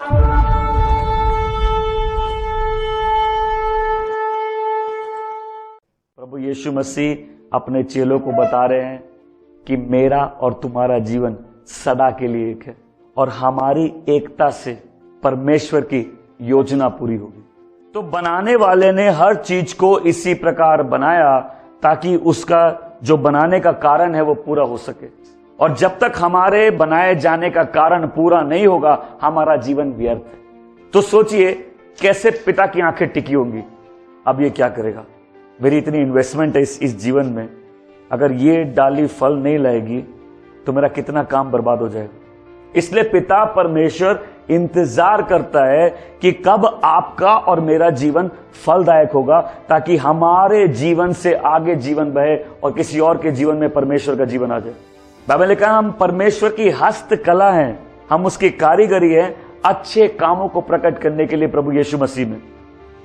प्रभु यीशु मसीह अपने चेलों को बता रहे हैं कि मेरा और तुम्हारा जीवन सदा के लिए एक है और हमारी एकता से परमेश्वर की योजना पूरी होगी। तो बनाने वाले ने हर चीज को इसी प्रकार बनाया ताकि उसका जो बनाने का कारण है वो पूरा हो सके, और जब तक हमारे बनाए जाने का कारण पूरा नहीं होगा हमारा जीवन व्यर्थ है। तो सोचिए कैसे पिता की आंखें टिकी होंगी। अब ये क्या करेगा, मेरी इतनी इन्वेस्टमेंट है इस जीवन में, अगर ये डाली फल नहीं लाएगी तो मेरा कितना काम बर्बाद हो जाएगा। इसलिए पिता परमेश्वर इंतजार करता है कि कब आपका और मेरा जीवन फलदायक होगा, ताकि हमारे जीवन से आगे जीवन बहे और किसी और के जीवन में परमेश्वर का जीवन आ जाए। बाइबल ने कहा हम परमेश्वर की हस्तकला हैं, हम उसकी कारीगरी है अच्छे कामों को प्रकट करने के लिए प्रभु यीशु मसीह में।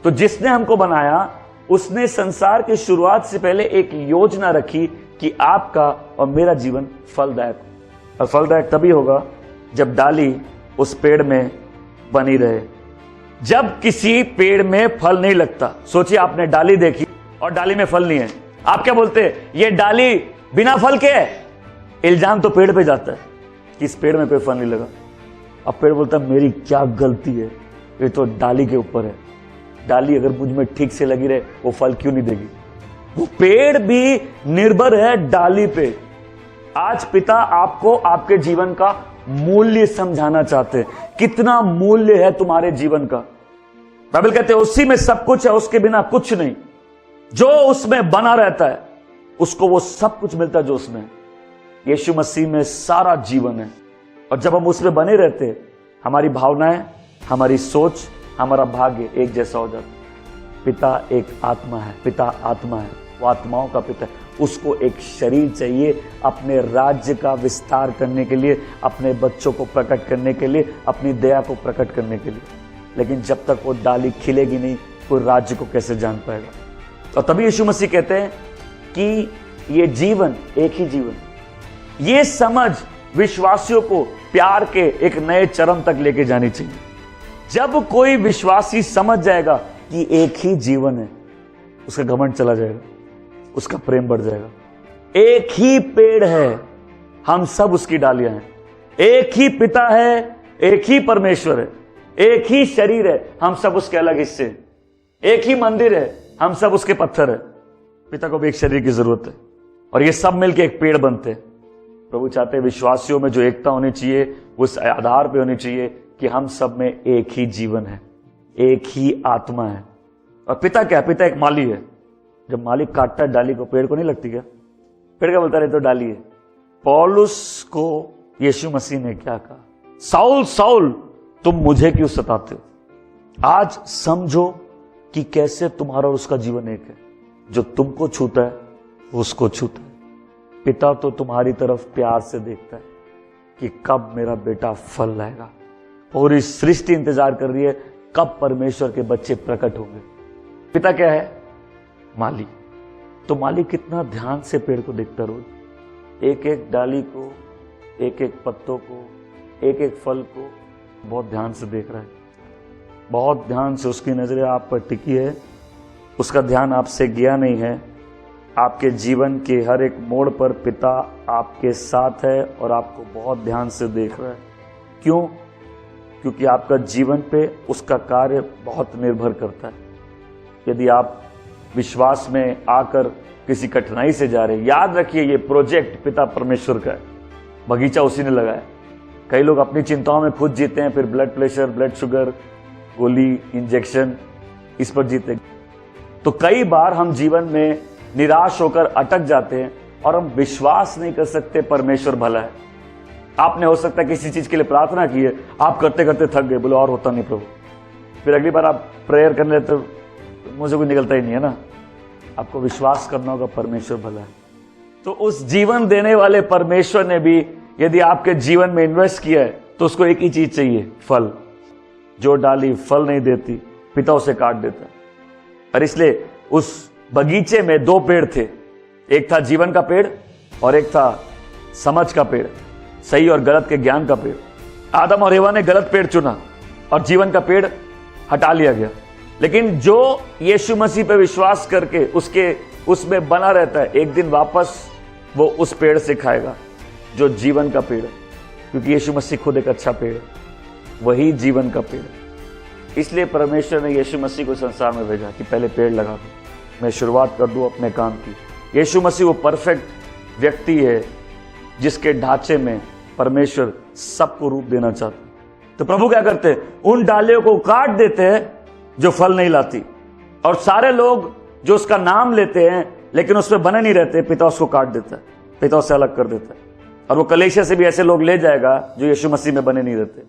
तो जिसने हमको बनाया उसने संसार की शुरुआत से पहले एक योजना रखी कि आपका और मेरा जीवन फलदायक हो। और फलदायक तभी होगा जब डाली उस पेड़ में बनी रहे। जब किसी पेड़ में फल नहीं लगता, सोचिए आपने डाली देखी और डाली में फल नहीं है, आप क्या बोलते हैं, ये डाली बिना फल के है। इल्जाम तो पेड़ पे जाता है कि इस पेड़ में कोई फल नहीं लगा। अब पेड़ बोलता है मेरी क्या गलती है, ये तो डाली के ऊपर है, डाली अगर मुझ में ठीक से लगी रहे वो फल क्यों नहीं देगी। वो पेड़ भी निर्भर है डाली पे। आज पिता आपको आपके जीवन का मूल्य समझाना चाहते हैं, कितना मूल्य है तुम्हारे जीवन का। बाइबल कहते हैं उसी में सब कुछ है, उसके बिना कुछ नहीं। जो उसमें बना रहता है उसको वो सब कुछ मिलता है जो उसमें है। यीशु मसीह में सारा जीवन है, और जब हम उसमें बने रहते हैं हमारी भावनाएं, हमारी सोच, हमारा भाग्य एक जैसा हो जाता है। पिता एक आत्मा है, पिता आत्मा है, वो आत्माओं का पिता है। उसको एक शरीर चाहिए अपने राज्य का विस्तार करने के लिए, अपने बच्चों को प्रकट करने के लिए, अपनी दया को प्रकट करने के लिए। लेकिन जब तक वो डाली खिलेगी नहीं कोई राज्य को कैसे जान पाएगा। और तभी यीशु मसीह कहते हैं कि ये जीवन एक ही जीवन, ये समझ विश्वासियों को प्यार के एक नए चरम तक लेके जानी चाहिए। जब कोई विश्वासी समझ जाएगा कि एक ही जीवन है, उसका घमंड चला जाएगा, उसका प्रेम बढ़ जाएगा। एक ही पेड़ है, हम सब उसकी डालियां हैं। एक ही पिता है, एक ही परमेश्वर है, एक ही शरीर है, हम सब उसके अलग हिस्से हैं। एक ही मंदिर है, हम सब उसके पत्थर है। पिता को भी एक शरीर की जरूरत है और ये सब मिलकर एक पेड़ बनते हैं। प्रभु चाहते हैं विश्वासियों में जो एकता होनी चाहिए उस आधार पे होनी चाहिए कि हम सब में एक ही जीवन है, एक ही आत्मा है। और पिता क्या है, पिता एक माली है। जब मालिक काटता है डाली को, पेड़ को नहीं लगती क्या? पेड़ क्या बोलता रहे तो डाली है। पौलुस को यीशु मसीह ने क्या कहा, साउल साउल तुम मुझे क्यों सताते हो। आज समझो कि कैसे तुम्हारा और उसका जीवन एक है। जो तुमको छूता है उसको छूता है। पिता तो तुम्हारी तरफ प्यार से देखता है कि कब मेरा बेटा फल लाएगा, और इस सृष्टि इंतजार कर रही है कब परमेश्वर के बच्चे प्रकट होंगे। पिता क्या है? माली। तो माली कितना ध्यान से पेड़ को देखता, रोज एक एक डाली को, एक एक पत्तों को, एक एक फल को बहुत ध्यान से देख रहा है। बहुत ध्यान से उसकी नजरें आप पर टिकी है, उसका ध्यान आपसे गया नहीं है। आपके जीवन के हर एक मोड़ पर पिता आपके साथ है और आपको बहुत ध्यान से देख रहा है। क्यों? क्योंकि आपका जीवन पे उसका कार्य बहुत निर्भर करता है। यदि आप विश्वास में आकर किसी कठिनाई से जा रहे, याद रखिए ये प्रोजेक्ट पिता परमेश्वर का है, बगीचा उसी ने लगाया। कई लोग अपनी चिंताओं में खुद जीते हैं, फिर ब्लड प्रेशर, ब्लड शुगर, गोली, इंजेक्शन, इस पर जीते। तो कई बार हम जीवन में निराश होकर अटक जाते हैं और हम विश्वास नहीं कर सकते परमेश्वर भला है। आपने हो सकता है किसी चीज के लिए प्रार्थना की है, आप करते करते थक गए, बोले और होता नहीं प्रभु। फिर अगली बार आप प्रेयर करने लगते तो मुझे कुछ निकलता ही नहीं है ना। आपको विश्वास करना होगा परमेश्वर भला है। तो उस जीवन देने वाले परमेश्वर ने भी यदि आपके जीवन में इन्वेस्ट किया है तो उसको एक ही चीज चाहिए, फल। जो डाली फल नहीं देती पिता उसे काट देता है। और इसलिए उस बगीचे में दो पेड़ थे, एक था जीवन का पेड़ और एक था समझ का पेड़, सही और गलत के ज्ञान का पेड़। आदम और एवा ने गलत पेड़ चुना और जीवन का पेड़ हटा लिया गया। लेकिन जो यीशु मसीह पे विश्वास करके उसमें बना रहता है, एक दिन वापस वो उस पेड़ से खाएगा जो जीवन का पेड़ है, क्योंकि यीशु मसीह खुद एक अच्छा पेड़ है, वही जीवन का पेड़ है। इसलिए परमेश्वर ने यीशु मसीह को संसार में भेजा कि पहले पेड़ लगा दो, मैं शुरुआत कर दूं अपने काम की। यीशु मसीह वो परफेक्ट व्यक्ति है जिसके ढांचे में परमेश्वर सबको रूप देना चाहता है। तो प्रभु क्या करते हैं, उन डालियों को काट देते हैं जो फल नहीं लाती, और सारे लोग जो उसका नाम लेते हैं लेकिन उसमें बने नहीं रहते, पिता उसको काट देता है, पिता उससे अलग कर देता है। और वो कलीसिया से भी ऐसे लोग ले जाएगा जो यीशु मसीह में बने नहीं रहते।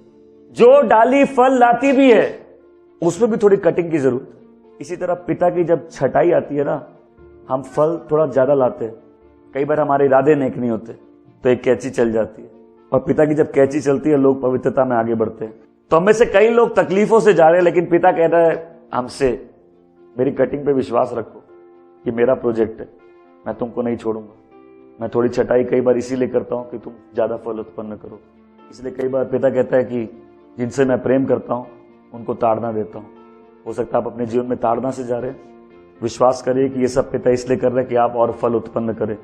जो डाली फल लाती भी है उसमें भी थोड़ी कटिंग की जरूरत है। इसी तरह पिता की जब छटाई आती है ना, हम फल थोड़ा ज्यादा लाते हैं। कई बार हमारे इरादे नेक नहीं होते तो एक कैंची चल जाती है, और पिता की जब कैंची चलती है लोग पवित्रता में आगे बढ़ते हैं। तो हमें से कई लोग तकलीफों से जा रहे हैं, लेकिन पिता कह रहा है हमसे, मेरी कटिंग पे विश्वास रखो, ये मेरा प्रोजेक्ट है, मैं तुमको नहीं छोड़ूंगा। मैं थोड़ी छटाई कई बार इसीलिए करता हूं कि तुम ज्यादा फल उत्पन्न करो। इसलिए कई बार पिता कहता है कि जिनसे मैं प्रेम करता हूं उनको ताड़ना देता हूं। हो सकता है आप अपने जीवन में ताड़ना से जा रहे हैं, विश्वास करिए कि ये सब पिता इसलिए कर रहे हैं कि आप और फल उत्पन्न करें।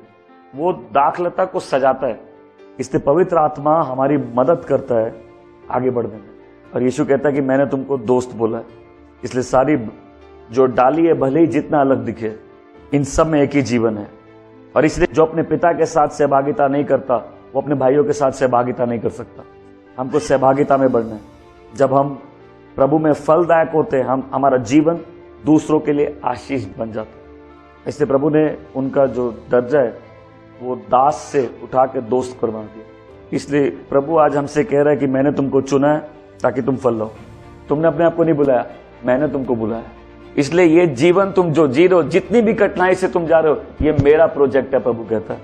वो दाखलता को सजाता है, इसलिए पवित्र आत्मा हमारी मदद करता है आगे बढ़ने में। और यीशु कहता है कि मैंने तुमको दोस्त बोला है। इसलिए सारी जो डाली है भले ही जितना अलग दिखे, इन सब में एक ही जीवन है। और इसलिए जो अपने पिता के साथ सहभागिता नहीं करता वो अपने भाइयों के साथ सहभागिता नहीं कर सकता। हमको सहभागिता में बढ़ना है। जब हम प्रभु में फलदायक होते हैं, हमारा जीवन दूसरों के लिए आशीष बन जाता है। इसलिए प्रभु ने उनका जो दर्जा है वो दास से उठा के दोस्त पर बना दिया। इसलिए प्रभु आज हमसे कह रहा है कि मैंने तुमको चुना है ताकि तुम फल लो। तुमने अपने आप को नहीं बुलाया, मैंने तुमको बुलाया। इसलिए ये जीवन तुम जो जी रहे हो, जितनी भी कठिनाई से तुम जा रहे हो, ये मेरा प्रोजेक्ट है, प्रभु कहता है।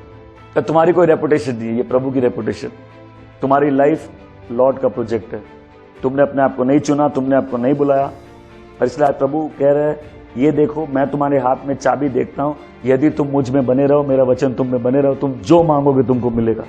तो तुम्हारी कोई रेपुटेशन नहीं है, ये प्रभु की रेपुटेशन। तुम्हारी लाइफ लॉर्ड का प्रोजेक्ट है। तुमने अपने आप को नहीं चुना, तुमने आपको नहीं बुलाया। और इसलिए प्रभु कह रहे हैं, ये देखो मैं तुम्हारे हाथ में चाबी देखता हूं, यदि तुम मुझ में बने रहो, मेरा वचन तुम में बने रहो, तुम जो मांगोगे तुमको मिलेगा।